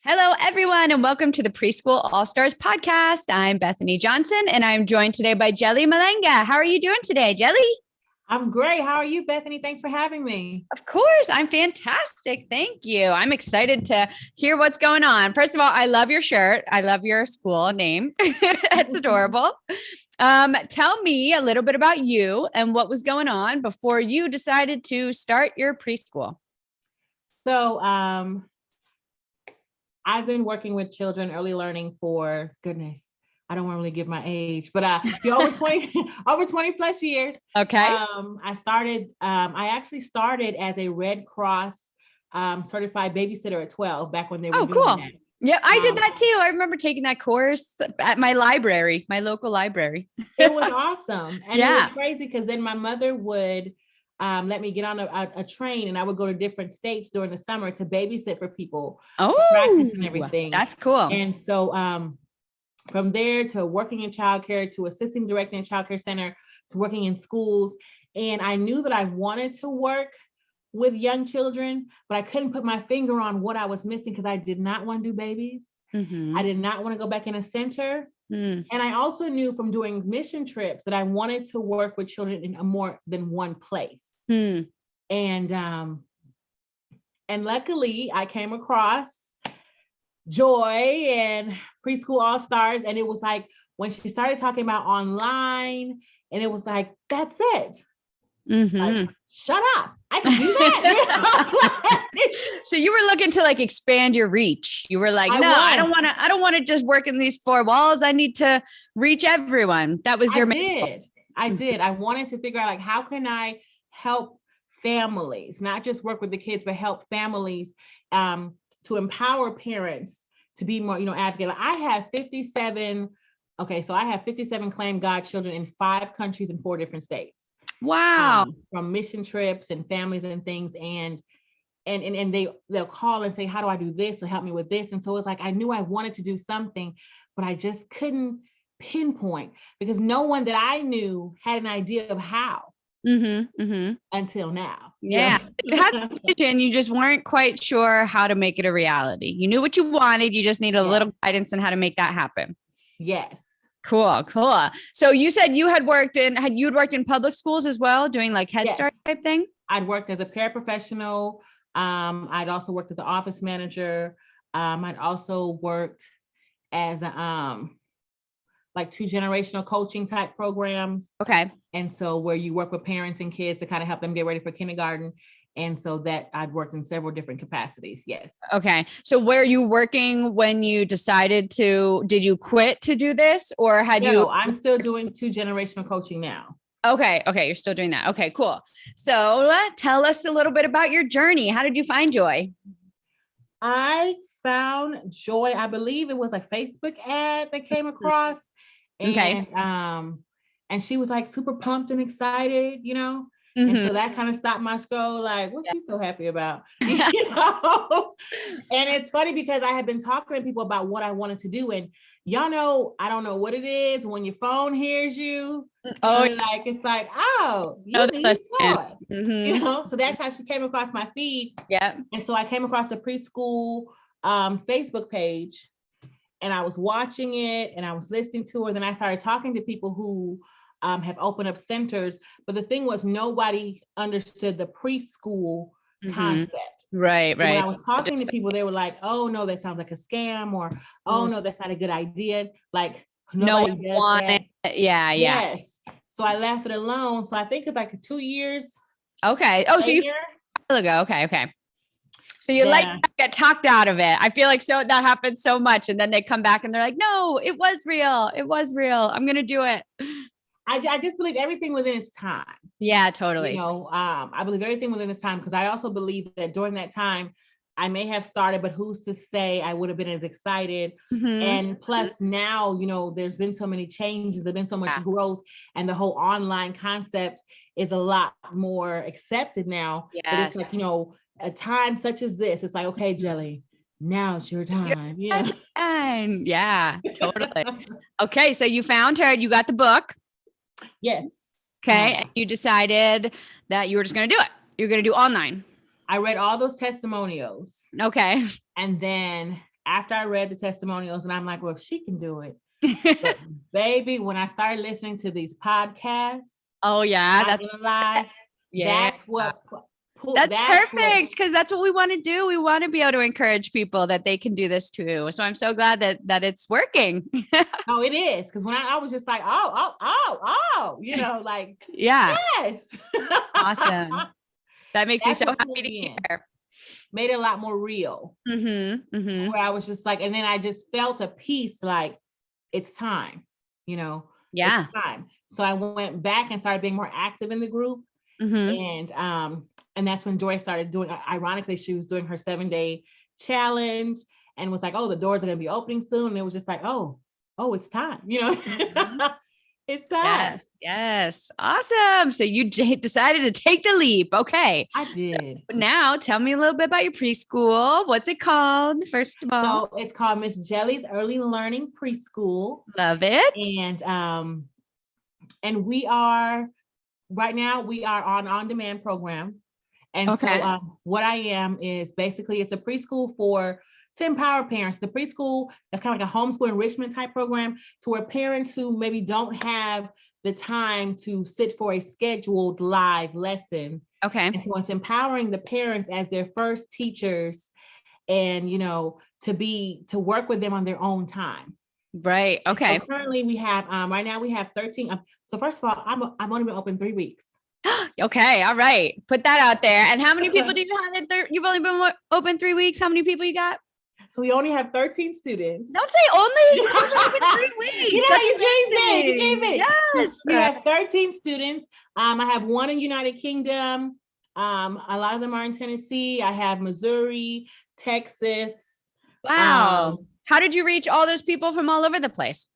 Hello, everyone, and welcome to the Preschool All-Stars podcast. I'm Bethany Johnson, and I'm joined today by Jelly Malenga. How are you doing today, Jelly? I'm great. How are you, Bethany? Thanks for having me. Of course, I'm fantastic. Thank you. I'm excited to hear what's going on. First of all, I love your shirt. I love your school name. It's adorable. Tell me a little bit about you and what was going on before you decided to start your preschool. So, I've been working with children early learning for I don't want to really give my age, but over 20 plus years. Okay. I actually started as a Red Cross certified babysitter at 12 back when they were doing cool. that. Yeah, I did that too. I remember taking that course at my library, my local library. It was awesome. And it was crazy because then my mother would let me get on a train, and I would go to different states during the summer to babysit for people, practice and everything. That's cool. And so from there to working in childcare, to assisting directing in childcare center, to working in schools. And I knew that I wanted to work with young children, but I couldn't put my finger on what I was missing because I did not want to do babies. Mm-hmm. I did not want to go back in a center. And I also knew from doing mission trips that I wanted to work with children in a more than one place. And luckily I came across Joy and Preschool All-Stars. And it was like, when she started talking about online, and it was like, that's it. Like, shut up. I can do that. So you were looking to like expand your reach. You were like, I don't want to just work in these four walls. I need to reach everyone. That was your main goal. I did. I wanted to figure out like, how can I help families, not just work with the kids, but help families to empower parents to be more, advocate. I have 57 claimed godchildren in 5 countries in 4 different states. Wow. From mission trips and families and things. And they'll call and say, how do I do this? So help me with this. And so it's like, I knew I wanted to do something, but I just couldn't pinpoint because no one that I knew had an idea of how until now. Yeah. You had the vision, you just weren't quite sure how to make it a reality. You knew what you wanted. You just needed a little guidance on how to make that happen. Yes. Cool. So you said you had worked in public schools as well, doing like Head Start type thing? I'd worked as a paraprofessional. I'd also worked as an office manager. I'd also worked as like 2 generational coaching type programs. Okay. And so where you work with parents and kids to kind of help them get ready for kindergarten. And so that I'd worked in several different capacities. Yes. Okay. So were you working when you decided did you quit to do this or I'm still doing 2 generational coaching now. Okay. You're still doing that. Okay, cool. So tell us a little bit about your journey. How did you find Joy? I found Joy, I believe it was a Facebook ad that came across. And she was like super pumped and excited, And so that kind of stopped my scroll, like, what's she so happy about? And it's funny because I had been talking to people about what I wanted to do. And y'all know, I don't know what it is when your phone hears you. It's like, oh, you need Joy. So that's how she came across my feed. Yeah. And so I came across the Preschool Facebook page, and I was watching it and I was listening to her. Then I started talking to people who have opened up centers. But the thing was, nobody understood the preschool concept. Right. When I was talking to people, they were like, oh, no, that sounds like a scam, or, oh, no, that's not a good idea. Like, nobody does that. Yeah. Yes. So I left it alone. So I think it's like 2 years. Okay. Oh, so you ago. Okay. So you get talked out of it. I feel like that happens so much. And then they come back and they're like, no, it was real. I'm going to do it. I just believe everything within its time. Yeah, totally. I believe everything within its time, because I also believe that during that time, I may have started, but who's to say I would have been as excited. And plus now, there's been so many changes, there's been so much growth, and the whole online concept is a lot more accepted now. Yes. But it's like, a time such as this, it's like, okay, Jelly, now it's your time. And yeah, totally. Okay. So you found her, you got the book. Yes. Okay. And you decided that you were just going to do it. You're going to do online. I read all those testimonials. Okay. And then after I read the testimonials, and I'm like, well, she can do it. But baby, when I started listening to these podcasts, oh yeah, not gonna lie, yeah. that's what That's perfect, because that's what we want to do. We want to be able to encourage people that they can do this too. So I'm so glad that it's working. No, it is, because when I was just like, oh, like, yeah, yes, awesome. That makes me that's so what happy pulled to me in. hear. Made it a lot more real. Where I was just like, and then I just felt a peace, like it's time, Yeah. it's time. So I went back and started being more active in the group. And that's when Joy started doing, ironically, she was doing her 7-day challenge and was like, oh, the doors are going to be opening soon. And it was just like, oh, it's time, it's time. Yes. Awesome. So you decided to take the leap. Okay. I did. So now tell me a little bit about your preschool. What's it called, first of all? So it's called Miss Jelly's Early Learning Preschool. Love it. And we are, right now, we are on demand program. And so what I am is basically, it's a preschool to empower parents. The preschool, that's kind of like a homeschool enrichment type program, to where parents who maybe don't have the time to sit for a scheduled live lesson. Okay. And so it's empowering the parents as their first teachers, and to work with them on their own time. Right. Okay. So currently we have right now we have 13. So first of all, I've only been open 3 weeks. Okay. All right. Put that out there. And how many people do you have in there? You've only been open 3 weeks. How many people you got? So we only have 13 students. Don't say only. You've only open 3 weeks. You dreamed it. Yes. We have 13 students. I have one in United Kingdom. A lot of them are in Tennessee. I have Missouri, Texas. Wow. How did you reach all those people from all over the place?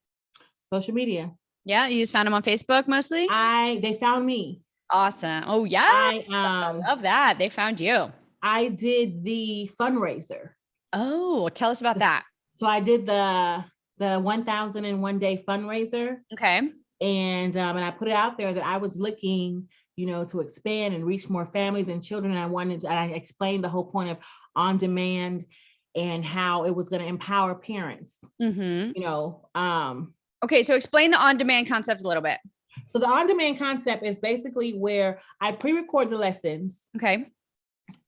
Social media. Yeah. You just found them on Facebook mostly? They found me. Awesome. Oh yeah. I love that. They found you. I did the fundraiser. Oh, tell us about that. So I did the 1,001 day fundraiser. Okay. And I put it out there that I was looking, to expand and reach more families and children. And I explained the whole point of on demand and how it was going to empower parents. Okay. So explain the on-demand concept a little bit. So the on-demand concept is basically where I pre-record the lessons. Okay.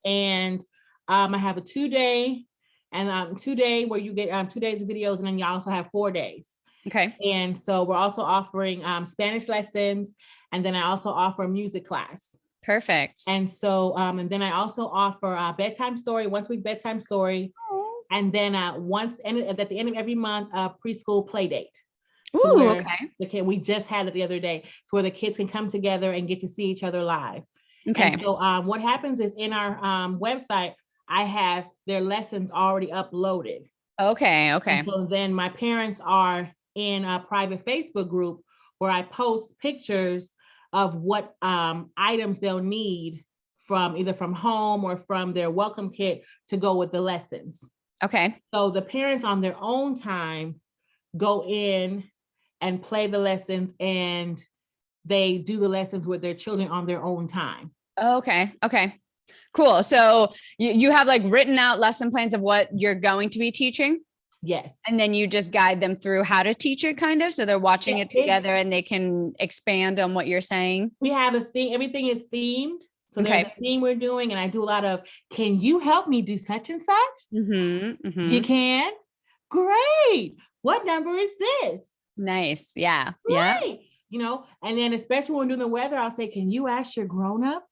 And I have a 2-day and 2-day where you get 2 days of videos, and then you also have 4 days. Okay. And so we're also offering Spanish lessons, and then I also offer a music class. Perfect. And so, and then I also offer a bedtime story, once a week bedtime story. Oh. And then at the end of every month, a preschool play date. Ooh, okay. We just had it the other day, to where the kids can come together and get to see each other live. Okay. And so what happens is, in our website, I have their lessons already uploaded. Okay. And so then my parents are in a private Facebook group where I post pictures of what items they'll need from either from home or from their welcome kit to go with the lessons. Okay. So the parents on their own time go in and play the lessons, and they do the lessons with their children on their own time. Okay. Cool. So you have like written out lesson plans of what you're going to be teaching? Yes. And then you just guide them through how to teach it, kind of. So they're watching it together and they can expand on what you're saying. We have a theme. Everything is themed. So there's a theme we're doing. And I do a lot of, can you help me do such and such? You can? Great. What number is this? Nice. Yeah. Great. And then especially when we're doing the weather, I'll say, can you ask your grown-up?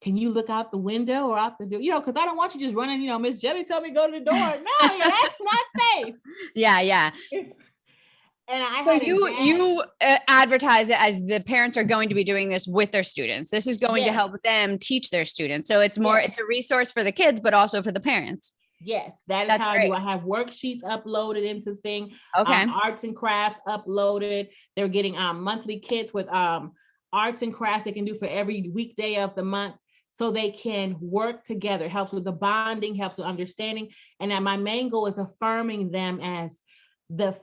Can you look out the window or out the door? Because I don't want you just running, Miss Jelly told me to go to the door. No, that's not safe. Yeah. And so you advertise it as the parents are going to be doing this with their students. This is going to help them teach their students. So it's more, it's a resource for the kids, but also for the parents. Yes, that's how I do. I have worksheets uploaded into the thing. Okay. Arts and crafts uploaded. They're getting monthly kits with arts and crafts they can do for every weekday of the month, so they can work together. It helps with the bonding, helps with understanding. And then my main goal is affirming them as the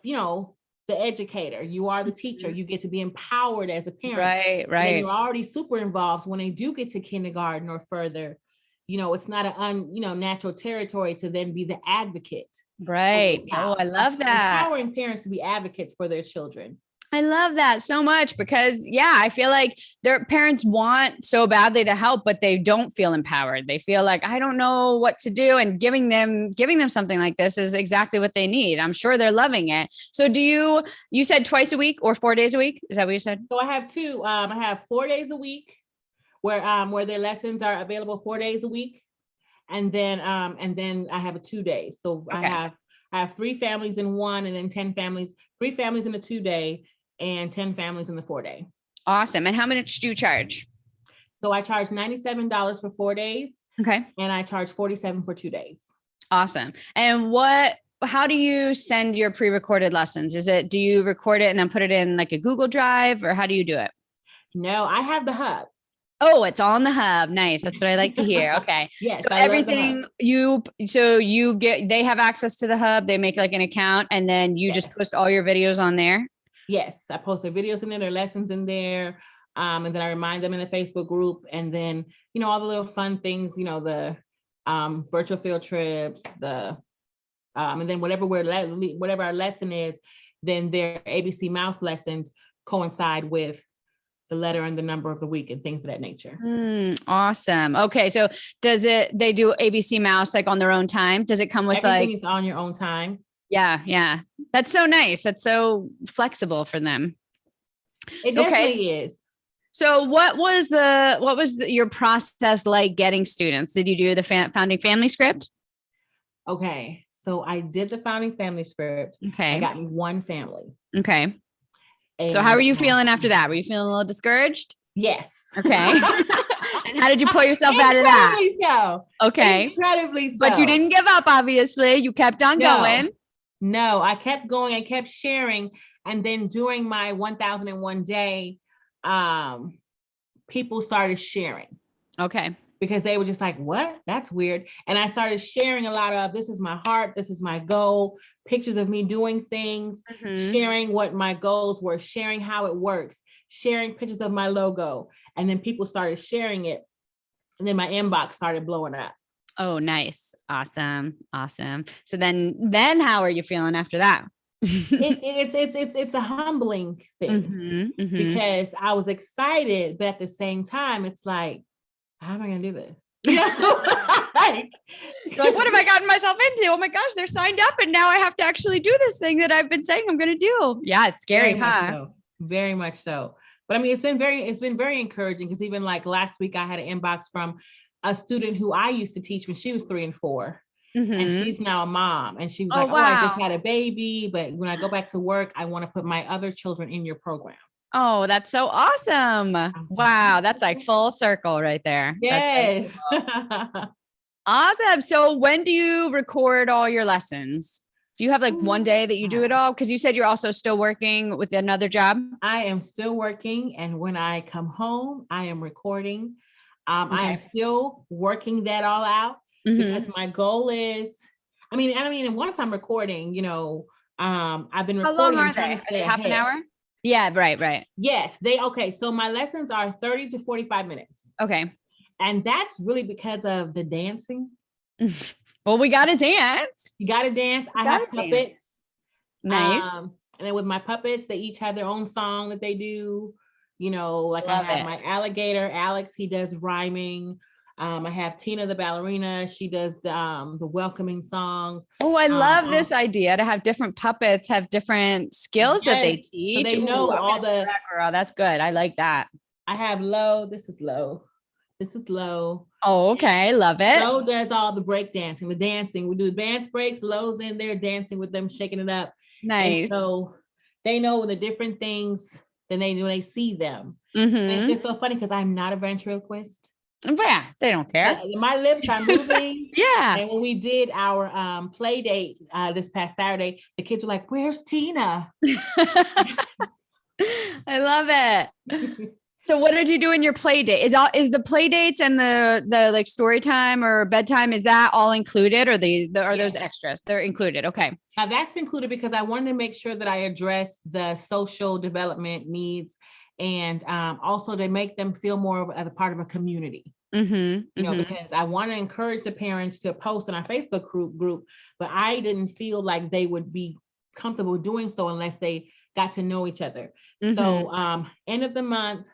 educator. You are the teacher. You get to be empowered as a parent. Right. And you're already super involved. So when they do get to kindergarten or further, it's not an natural territory to then be the advocate. Right. Oh, I love that. Empowering parents to be advocates for their children. I love that so much because I feel like their parents want so badly to help, but they don't feel empowered. They feel like, I don't know what to do. And giving them something like this is exactly what they need. I'm sure they're loving it. So you said twice a week or 4 days a week? Is that what you said? So I have two. I have 4 days a week where their lessons are available 4 days a week. And then I have a 2 days. So okay. I have 3 families in one, and then 3 families in a 2 day, and 10 families in the 4 day. Awesome. And how much do you charge? So I charge $97 for 4 days. Okay. And I charge $47 for 2 days. Awesome. And how do you send your pre-recorded lessons? Do you record it and then put it in like a Google Drive, or how do you do it? No, I have the hub. Oh, it's all in the hub. Nice. That's what I like to hear. Okay. Yes. So everything they have access to the hub. They make like an account, and then you just post all your videos on there. Yes. I post their videos in there, their lessons in there. And then I remind them in the Facebook group, and then, all the little fun things, the virtual field trips, and then whatever our lesson is, then their ABC mouse lessons coincide with the letter and the number of the week and things of that nature. Awesome. Okay. So they do ABC mouse like on their own time? Does it come with everything's on your own time? Yeah. Yeah. That's so nice. That's so flexible for them. It definitely is. So what was your process like getting students? Did you do the founding family script? Okay. So I did the founding family script. Okay. I got me one family. Okay. And so how were you feeling after that? Were you feeling a little discouraged? Yes. Okay. And how did you pull yourself out of that? Incredibly so. Okay. Incredibly so. But you didn't give up, obviously. You kept on going. No, I kept going. I kept sharing. And then during my 1001 day, people started sharing. Okay. Because they were just like, what? That's weird. And I started sharing a lot of, this is my heart, this is my goal, pictures of me doing things, sharing what my goals were, sharing how it works, sharing pictures of my logo. And then people started sharing it. And then my inbox started blowing up. Oh, nice. Awesome. Awesome. So then how are you feeling after that? It's a humbling thing because I was excited, but at the same time, it's like, how am I going to do this? Like, what have I gotten myself into? Oh my gosh, they're signed up and now I have to actually do this thing that I've been saying I'm going to do. Yeah, it's scary, Very much so. But I mean, it's been very encouraging, because even like last week, I had an inbox from a student who I used to teach when she was 3 and 4. And she's now a mom. And she was like, wow. I just had a baby, but when I go back to work, I want to put my other children in your program. Oh, that's so awesome. Wow. That's like full circle right there. Yes. So cool. Awesome. So when do you record all your lessons? Do you have like one day that you do it all? Because you said you're also still working with another job. I am still working. And when I come home, I am recording. I am still working that all out, because my goal is, I mean, and once I'm recording, I've been recording. How long are they? Are they half an hour? Yeah, right. Yes, so my lessons are 30 to 45 minutes. Okay. And that's really because of the dancing. Well, we got to dance. You got to dance. I have puppets. Nice. And then with my puppets, they each have their own song that they do. Like I have my alligator, Alex, he does rhyming. I have Tina, the ballerina. She does the welcoming songs. Oh, I love this idea to have different puppets have different skills that they teach. So they know all the. Girl, that's good. I like that. I have low. This is low. This is low. Oh, okay. Love it. Low does all the break dancing, the dancing. We do the dance breaks. Low's in there dancing with them, shaking it up. Nice. And so they know the different things than they do when they see them. And it's just so funny because I'm not a ventriloquist. Yeah, they don't care. My lips are moving. Yeah. And when we did our play date this past Saturday, the kids were like, "Where's Tina?" I love it. So what did you do in your play date? Is the play dates and the like story time or bedtime, is that all included, or those extras? They're included. Okay. Now that's included because I wanted to make sure that I address the social development needs, and also to make them feel more of a part of a community. Because I want to encourage the parents to post in our Facebook group, but I didn't feel like they would be comfortable doing so unless they got to know each other. So end of the month,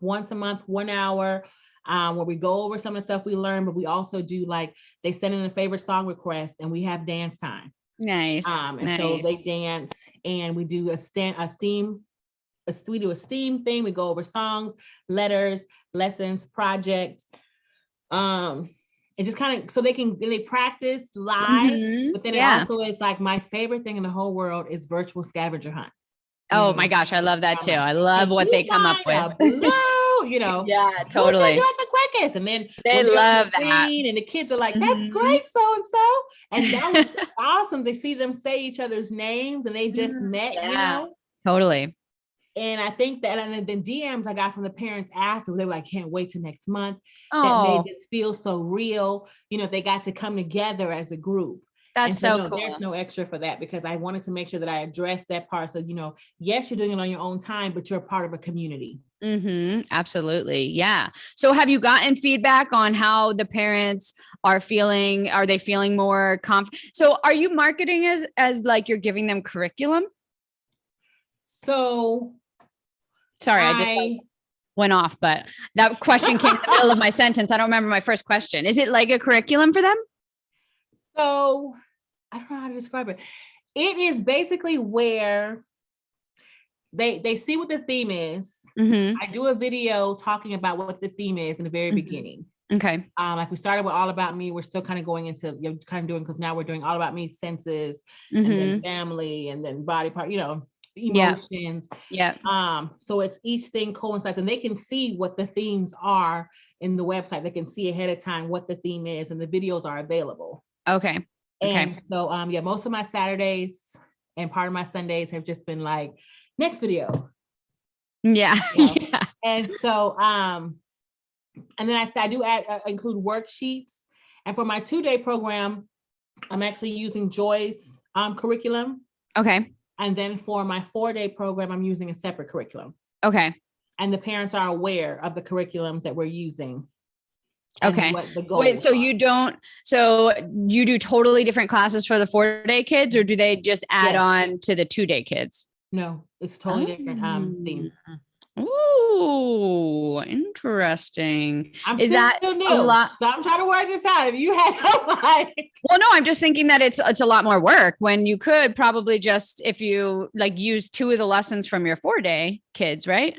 once a month, 1 hour, where we go over some of the stuff we learned, but we also do like, they send in a favorite song request and we have dance time. Nice. So they dance and we do a STEAM thing. We go over songs, letters, lessons, project. And just kind of, so they practice live, but then it also is like, my favorite thing in the whole world is virtual scavenger hunt. Oh my gosh, I love that too. I love what they come up with. Yeah, totally. Do it the quickest, and then they love that. And the kids are like, "That's great, so and so." And that was awesome to see them say each other's names, and they just met. Totally. And I think that, and then DMs I got from the parents after, they were like, "Can't wait till next month." Oh, that made this feel so real. They got to come together as a group. That's so cool. There's no extra for that, because I wanted to make sure that I addressed that part. So, yes, you're doing it on your own time, but you're a part of a community. Absolutely. Yeah. So have you gotten feedback on how the parents are feeling? Are they feeling more confident? So are you marketing as like you're giving them curriculum? So sorry, I just went off, but that question came in the middle of my sentence. I don't remember my first question. Is it like a curriculum for them? So I don't know how to describe it. It is basically where they see what the theme is. I do a video talking about what the theme is in the very beginning. Okay. Like we started with All About Me. We're still kind of going into because now we're doing All About Me, senses, and then family, and then body part, emotions. Yeah. So it's each thing coincides, and they can see what the themes are in the website. They can see ahead of time what the theme is, and the videos are available. Okay. And so, most of my Saturdays and part of my Sundays have just been like, next video. Yeah. And so, and then I do include worksheets. And for my 2-day program, I'm actually using Joy's curriculum. Okay. And then for my 4-day program, I'm using a separate curriculum. Okay. And the parents are aware of the curriculums that we're using. Okay. Wait, so you do totally different classes for the 4-day kids, or do they just add on to the 2-day kids? No, it's totally different theme. Ooh, interesting. Is that still new? A lot? So I'm trying to work this out. If you had well, no, I'm just thinking that it's a lot more work when you could probably just, if you like, use 2 of the lessons from your 4-day kids, right?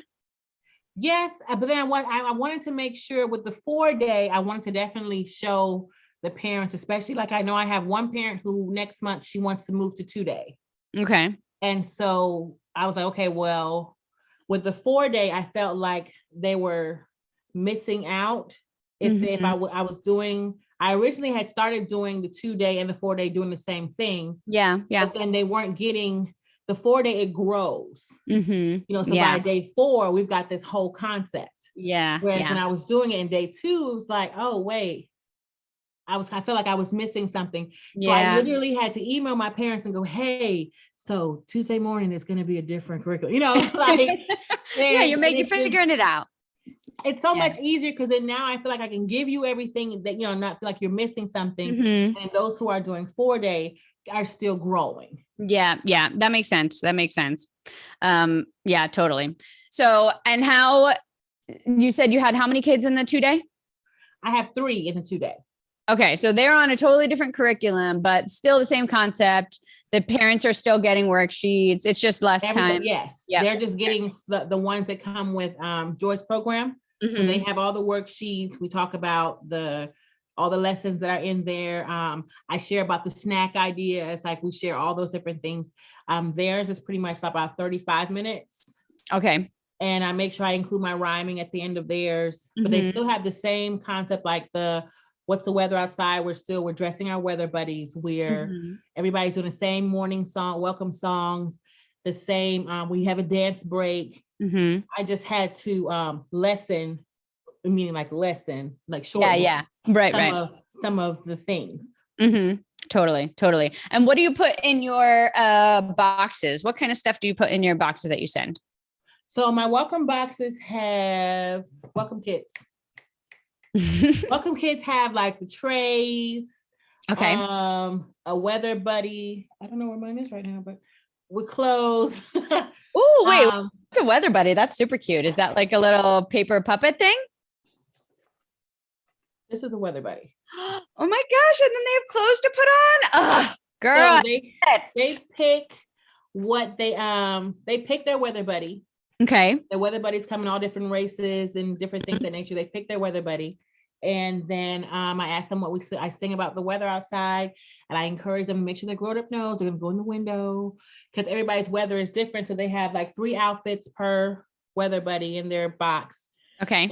Yes, but then I wanted to make sure with the 4-day, I wanted to definitely show the parents, especially like I know I have one parent who next month she wants to move to 2-day. Okay. And so I was like, okay, well, with the 4-day, I felt like they were missing out. I originally had started doing the 2-day and the 4-day doing the same thing. Yeah. But then they weren't getting the 4-day, it grows. So by day 4, we've got this whole concept. Yeah. Whereas when I was doing it in day 2, it was like, oh wait, I felt like I was missing something. So I literally had to email my parents and go, hey, so Tuesday morning is going to be a different curriculum, like, you're figuring it out. It's so much easier because then now I feel like I can give you everything that, not feel like you're missing something. And those who are doing 4-day are still growing. Yeah. That makes sense. Yeah, totally. So, and how you said you had how many kids in the 2-day? I have 3 in the 2-day. Okay. So they're on a totally different curriculum, but still the same concept. The parents are still getting worksheets. It's just less time. Yes. Yep. They're just getting the ones that come with Joy's program. So they have all the worksheets. We talk about all the lessons that are in there. I share about the snack ideas. Like we share all those different things. Theirs is pretty much about 35 minutes. Okay. And I make sure I include my rhyming at the end of theirs, but they still have the same concept, like what's the weather outside? We're dressing our weather buddies. Everybody's doing the same morning song, welcome songs, the same. We have a dance break. I just had to lesson, like short. Yeah. Right. Some of the things. Totally. And what do you put in your boxes? What kind of stuff do you put in your boxes that you send? So my welcome boxes have welcome kits. Welcome kits have like the trays, Okay. a weather buddy. I don't know where mine is right now, but with clothes. Oh, wait, um, it's a weather buddy. That's super cute. Is that like a little paper puppet thing? this is a weather buddy. Oh my gosh. And then they have clothes to put on. Oh, girl. So they pick what they pick their weather buddy. Okay. The weather buddies come in all different races and different things of that nature. They pick their weather buddy. And then I ask them I sing about the weather outside, and I encourage them to make sure their grown up knows they're gonna go in the window because everybody's weather is different. So they have like 3 outfits per weather buddy in their box. Okay.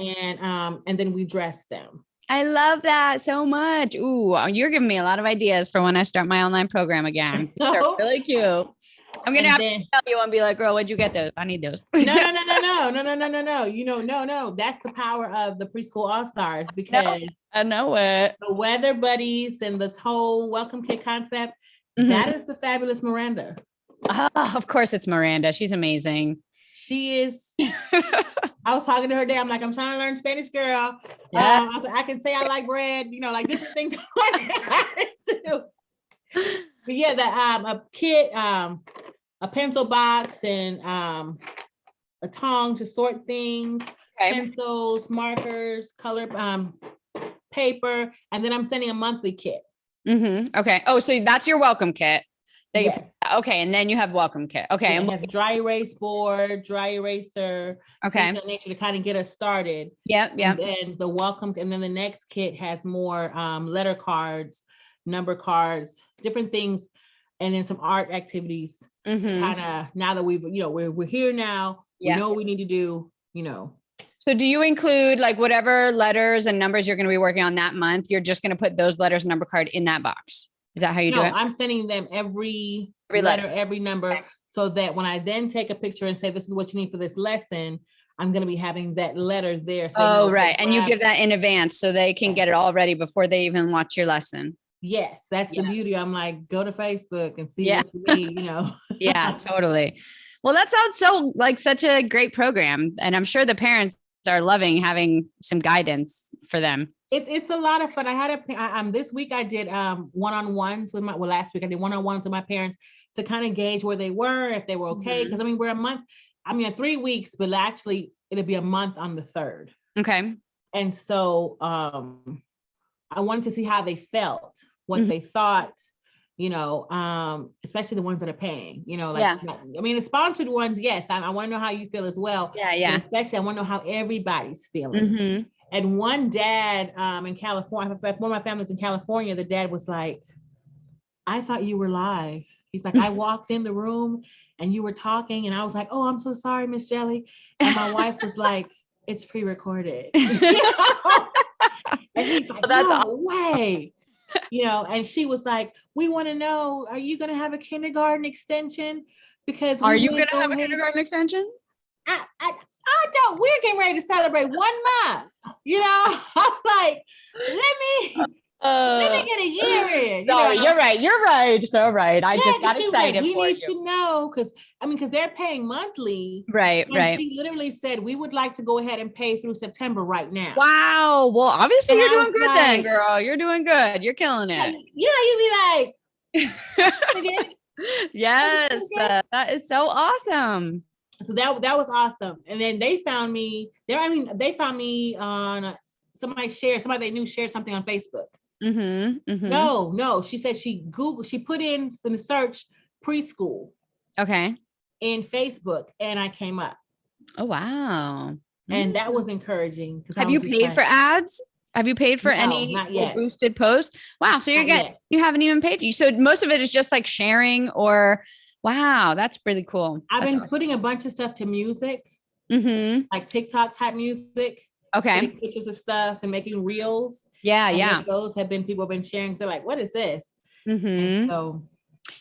And then we dress them. I love that so much. Ooh, you're giving me a lot of ideas for when I start my online program again. They're really cute. I'm gonna have to tell you and be like, girl, what'd you get those? I need those. No. No. That's the power of the Preschool All-Stars, because I know it. The weather buddies and this whole welcome kit concept, that is the fabulous Miranda. Oh, of course it's Miranda. She's amazing. She is. I was talking to her today. I'm like, I'm trying to learn Spanish, girl. Yeah. I was like, I can say I like bread, like different things. But yeah, a kit, a pencil box, and a tongue to sort things, pencils, markers, color, paper, and then I'm sending a monthly kit. Okay. Oh, so that's your welcome kit. Yes. Okay, and then you have welcome kit. Okay. Yeah, it has dry erase board, dry eraser. Okay. Things of nature to kind of get us started. Yep. And the welcome, and then the next kit has more letter cards, number cards, different things, and then some art activities. To kind of, now that we've, we're here now, we know what we need to do, So do you include like whatever letters and numbers you're going to be working on that month? You're just going to put those letters and number card in that box. Is that how you do it? I'm sending them every letter, every number, so that when I then take a picture and say, this is what you need for this lesson, I'm going to be having that letter there. So right. And you give that in advance so they can get it all ready before they even watch your lesson. Yes, that's the beauty. I'm like, go to Facebook and see what you need, Yeah, totally. Well, that sounds so like such a great program. And I'm sure the parents are loving having some guidance for them. It's a lot of fun. I had this week I did one-on-ones with last week I did one-on-ones with my parents to kind of gauge where they were, if they were okay. Because we're a month, 3 weeks, but actually it'll be a month on the 3rd. Okay. And so I wanted to see how they felt, what they thought, especially the ones that are paying, the sponsored ones. Yes. I want to know how you feel as well. Yeah. But especially I want to know how everybody's feeling. And one dad in California, one of my family's in California, the dad was like, I thought you were live. He's like, I walked in the room and you were talking and I was like, oh, I'm so sorry, Miss Jelly. And my wife was like, it's pre-recorded. And he's like, no way. And she was like, we want to know, are you going to have a kindergarten extension? Because are you going to have a kindergarten extension? I don't. We're getting ready to celebrate 1 month. I'm like, let me get a year in. So you're right. So right. I just got excited like, for you. We need to know because they're paying monthly. Right. She literally said, we would like to go ahead and pay through September right now. Wow. Well, obviously you're doing good then, girl. You're doing good. You're killing it. You'd be like, yes, that is so awesome. So that was awesome. And then they found me on somebody they knew shared something on Facebook. No, she said she put in the search preschool. Okay. In Facebook, and I came up. Oh, wow. And that was encouraging. Have you paid for ads? Have you paid for any boosted posts? Wow. So you haven't even paid. So most of it is just like sharing or, wow, that's really cool. I've been putting a bunch of stuff to music, like TikTok type music. Okay. Taking pictures of stuff and making reels. Yeah. Those people have been sharing. So like, what is this? So,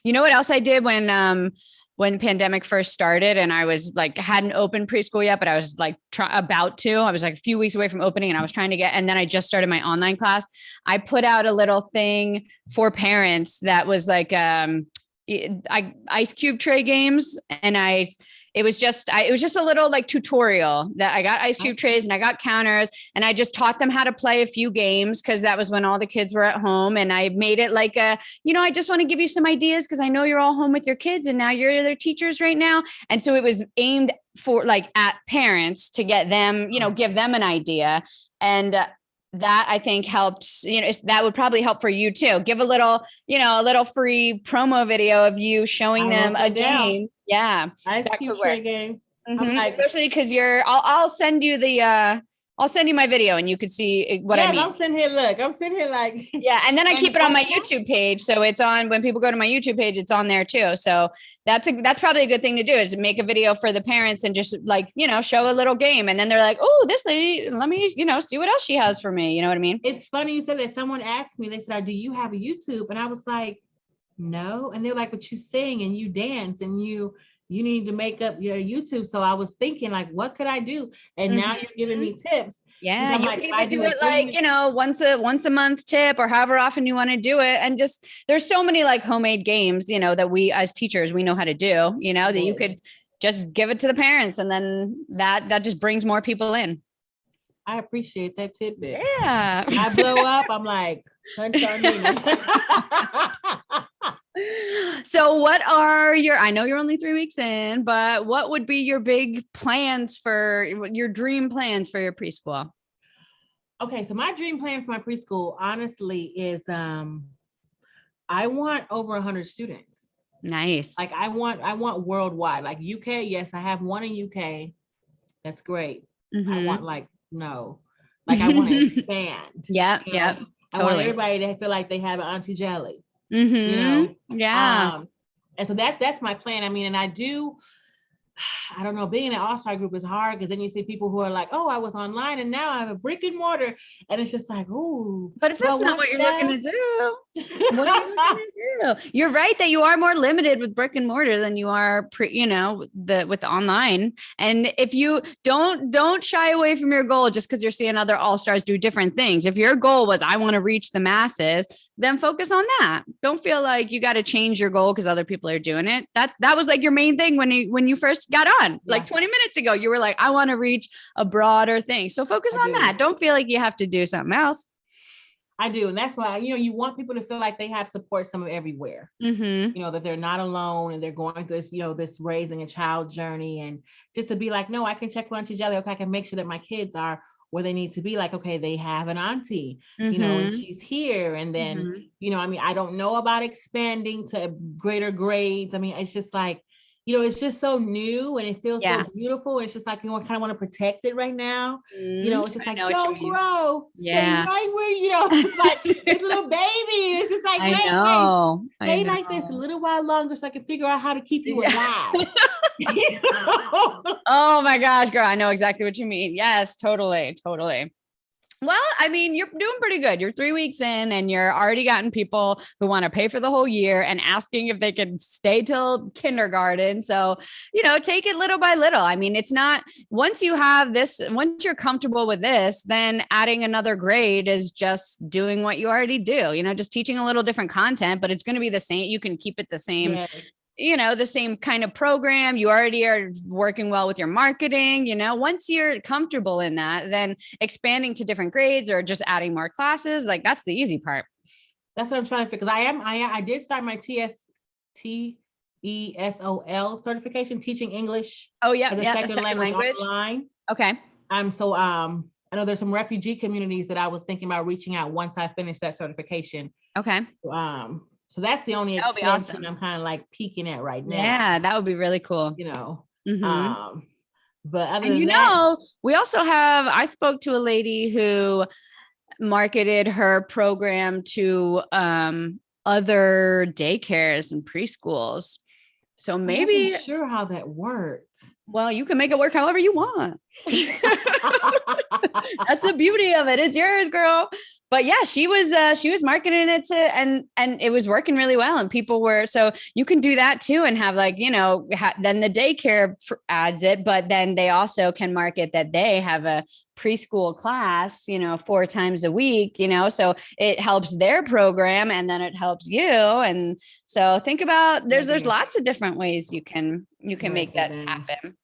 you know what else I did when pandemic first started and I was like, hadn't opened preschool yet, but I was like about to, I was like a few weeks away from opening and I was trying to and then I just started my online class. I put out a little thing for parents that was like, ice cube tray games. And it was just a little like tutorial that I got ice cube trays and I got counters, and I just taught them how to play a few games because that was when all the kids were at home. And I made it like I just want to give you some ideas because I know you're all home with your kids and now you're their teachers right now. And so it was aimed for like at parents to get them, give them an idea. And that I think helped, that would probably help for you too. Give a little free promo video of you showing them a game. Yeah. Ice cube tray games. Mm-hmm. Especially because I'll send you I'll send you my video and you could see what I mean. I'm sitting here like. Yeah. And then I keep it on my YouTube page. So it's on, when people go to my YouTube page, it's on there too. So that's probably a good thing to do, is make a video for the parents and just like, show a little game. And then they're like, oh, this lady, let me, see what else she has for me. You know what I mean? It's funny you said that. Someone asked me, they said, do you have a YouTube? And I was like, no. And they're like, but you sing and you dance and you need to make up your YouTube. So I was thinking like, what could I do? And now you're giving me tips. Yeah. You can even do it like, once a month tip or however often you want to do it. And just, there's so many like homemade games, that we as teachers, we know how to do, that you could just give it to the parents. And then that just brings more people in. I appreciate that tidbit. Yeah. I blow up. I'm like, punch on me. So what are I know you're only 3 weeks in, but what would be your big plans your dream plans for your preschool? Okay. So my dream plan for my preschool, honestly, is, I want over 100 students. Nice. Like I want worldwide, like UK. Yes. I have one in UK. That's great. Mm-hmm. I want I want to expand. Yeah. Yeah. Totally. I want everybody to feel like they have an Auntie Jelly. Mm-hmm. Yeah. And so that's my plan. I mean, and I don't know, being in an all-star group is hard because then you see people who are like, oh, I was online and now I have a brick and mortar. And it's just like, ooh. But if that's not what you're looking to do, what are you looking to do? You're right that you are more limited with brick and mortar than you are with the online. And if you don't shy away from your goal just because you're seeing other all-stars do different things. If your goal was, I want to reach the masses, then focus on that. Don't feel like you got to change your goal because other people are doing it. That was like your main thing when you first got on, like 20 minutes ago. You were like, I want to reach a broader thing. So focus on that. Don't feel like you have to do something else. I do. And that's why, you want people to feel like they have support some everywhere, that they're not alone and they're going through this, this raising a child journey, and just to be like, no, I can check with Auntie Jelly. Okay. I can make sure that my kids are where they need to be. Like, okay, they have an auntie, and she's here. And then, I don't know about expanding to greater grades. I mean, it's just like, it's just so new and it feels so beautiful. It's just like, kind of want to protect it right now. It's just like, don't grow, stay right where, it's like this little baby. It's just like, wait, stay like this a little while longer so I can figure out how to keep you alive. Oh my gosh, girl, I know exactly what you mean. Yes, totally. Well, I mean, you're doing pretty good. You're 3 weeks in and you're already gotten people who want to pay for the whole year and asking if they can stay till kindergarten. So, take it little by little. I mean, it's not, once you're comfortable with this, then adding another grade is just doing what you already do, just teaching a little different content, but it's going to be the same. You can keep it the same. Yes. The same kind of program. You already are working well with your marketing, once you're comfortable in that, then expanding to different grades or just adding more classes, like that's the easy part. That's what I'm trying to figure. Because I did start my TESOL certification, teaching English. Oh yeah. As a second language online. Okay. So I know there's some refugee communities that I was thinking about reaching out once I finish that certification. Okay. So that's the only extension I'm kind of like peeking at right now. Yeah, that would be really cool. But other than that, I spoke to a lady who marketed her program to other daycares and preschools. So maybe I wasn't sure how that worked. Well, you can make it work however you want. That's the beauty of it. It's yours, girl. But yeah, she was marketing it and it was working really well. And people were, so you can do that too and have like, then the daycare adds it, but then they also can market that they have a preschool class, 4 times a week, so it helps their program and then it helps you. And so think about, there's lots of different ways you can you can Right, make that then happen.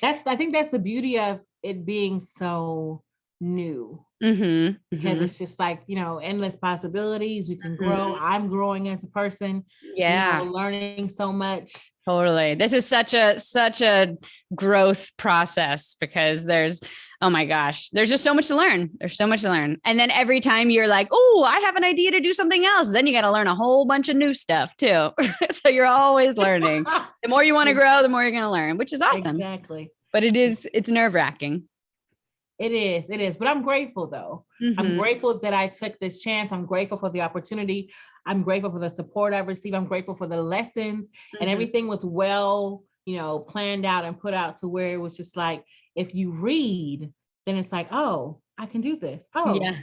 I think that's the beauty of it being so new, because it's just like, endless possibilities. We can grow. I'm growing as a person, Yeah. learning so much. Totally. This is such a growth process because oh my gosh, there's just so much to learn. There's so much to learn. And then every time you're like, oh, I have an idea to do something else. Then you got to learn a whole bunch of new stuff too. So you're always learning. The more you want to grow, the more you're going to learn, which is awesome. Exactly. But it's nerve-wracking. It is. But I'm grateful though. I'm grateful that I took this chance. I'm grateful for the opportunity. I'm grateful for the support I've received. I'm grateful for the lessons, and everything was well, planned out and put out to where it was just like, if you read, then it's like, oh, I can do this. Oh, yeah.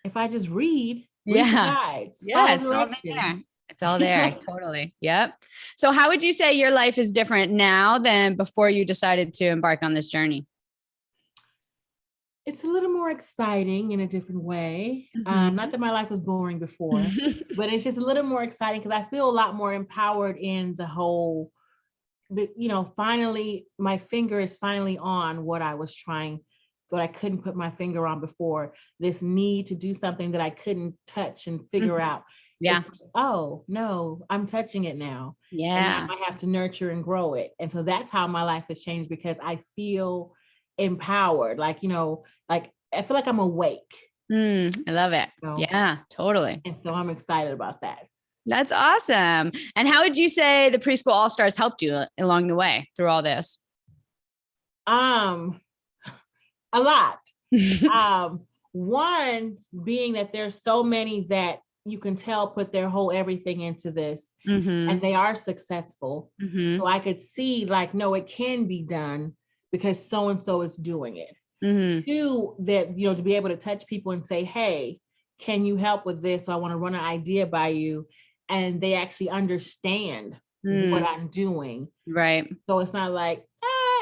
If I just read the guides, follow directions. It's all there. Totally. Yep. So how would you say your life is different now than before you decided to embark on this journey? It's a little more exciting in a different way. Not that my life was boring before, but it's just a little more exciting because I feel a lot more empowered in the whole, finally, my finger is finally on what I couldn't put my finger on before. This need to do something that I couldn't touch and figure out. Yeah. It's, oh no, I'm touching it now. Yeah. And now I have to nurture and grow it. And so that's how my life has changed, because I feel empowered, like I feel like I'm awake. I love it. Yeah, totally. And so I'm excited about that. That's awesome. And how would you say the Preschool All-Stars helped you along the way through all this? A lot. One being that there's so many that you can tell put their whole everything into this, and they are successful. So I could see like, no, it can be done, because so-and-so is doing it. Two, that, to be able to touch people and say, hey, can you help with this? So I want to run an idea by you. And they actually understand what I'm doing. Right. So it's not like,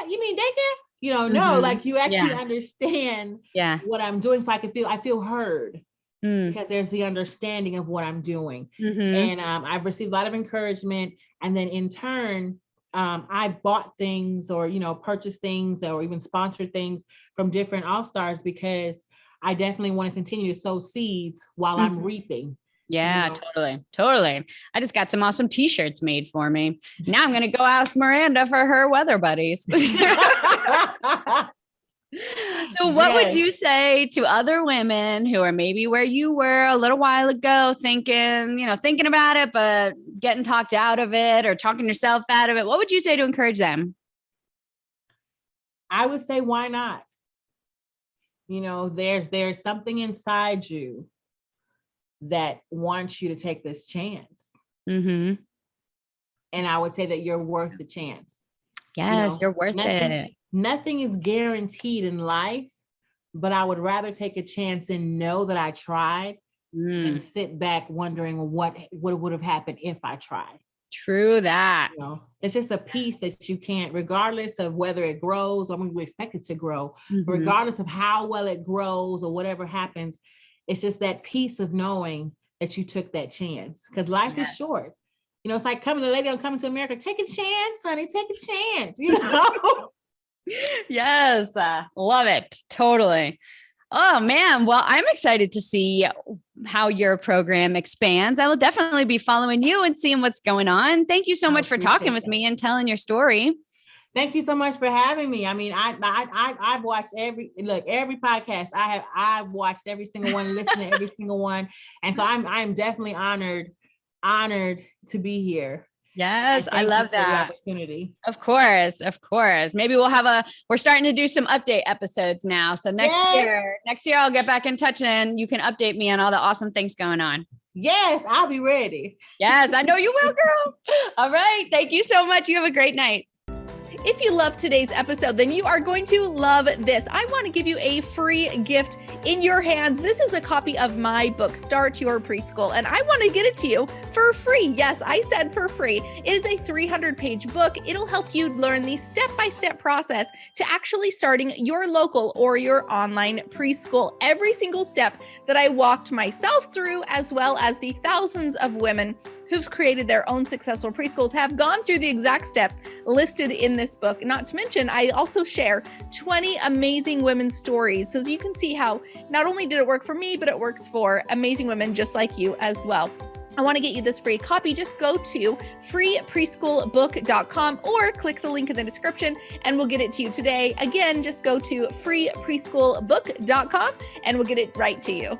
you mean daycare? No, like you actually understand what I'm doing. So I feel heard, because there's the understanding of what I'm doing. And I've received a lot of encouragement. And then in turn, I bought things or, purchased things or even sponsored things from different All-Stars, because I definitely want to continue to sow seeds while I'm reaping. Yeah, totally. I just got some awesome t-shirts made for me. Now I'm going to go ask Miranda for her weather buddies. So what would you say to other women who are maybe where you were a little while ago, thinking about it, but getting talked out of it or talking yourself out of it? What would you say to encourage them? I would say, why not? There's something inside you that wants you to take this chance. And I would say that you're worth the chance. Yes, you're worth it. Nothing is guaranteed in life, but I would rather take a chance and know that I tried than sit back wondering what would have happened if I tried. True that. It's just a piece that you can't, regardless of whether it grows, we expect it to grow, regardless of how well it grows or whatever happens. It's just that piece of knowing that you took that chance, because life is short. It's like coming to America. Take a chance, honey. Take a chance. Yes, love it. Totally. Oh man. Well, I'm excited to see how your program expands. I will definitely be following you and seeing what's going on. Thank you so much for talking with me and telling your story. Thank you so much for having me. I mean, I've watched every podcast. I've watched every single one, listened to every single one. And so I'm definitely honored to be here. Yes, I love that opportunity. Of course. Maybe we're starting to do some update episodes now. So next year I'll get back in touch and you can update me on all the awesome things going on. Yes, I'll be ready. Yes, I know you will, girl. All right. Thank you so much. You have a great night. If you loved today's episode, then you are going to love this. I want to give you a free gift in your hands. This is a copy of my book, Start Your Preschool, and I want to get it to you for free. Yes, I said for free. It is a 300-page book. It'll help you learn the step-by-step process to actually starting your local or your online preschool. Every single step that I walked myself through, as well as the thousands of women who've created their own successful preschools have gone through the exact steps listed in this book. Not to mention, I also share 20 amazing women's stories. So you can see how not only did it work for me, but it works for amazing women just like you as well. I want to get you this free copy. Just go to freepreschoolbook.com or click the link in the description and we'll get it to you today. Again, just go to freepreschoolbook.com and we'll get it right to you.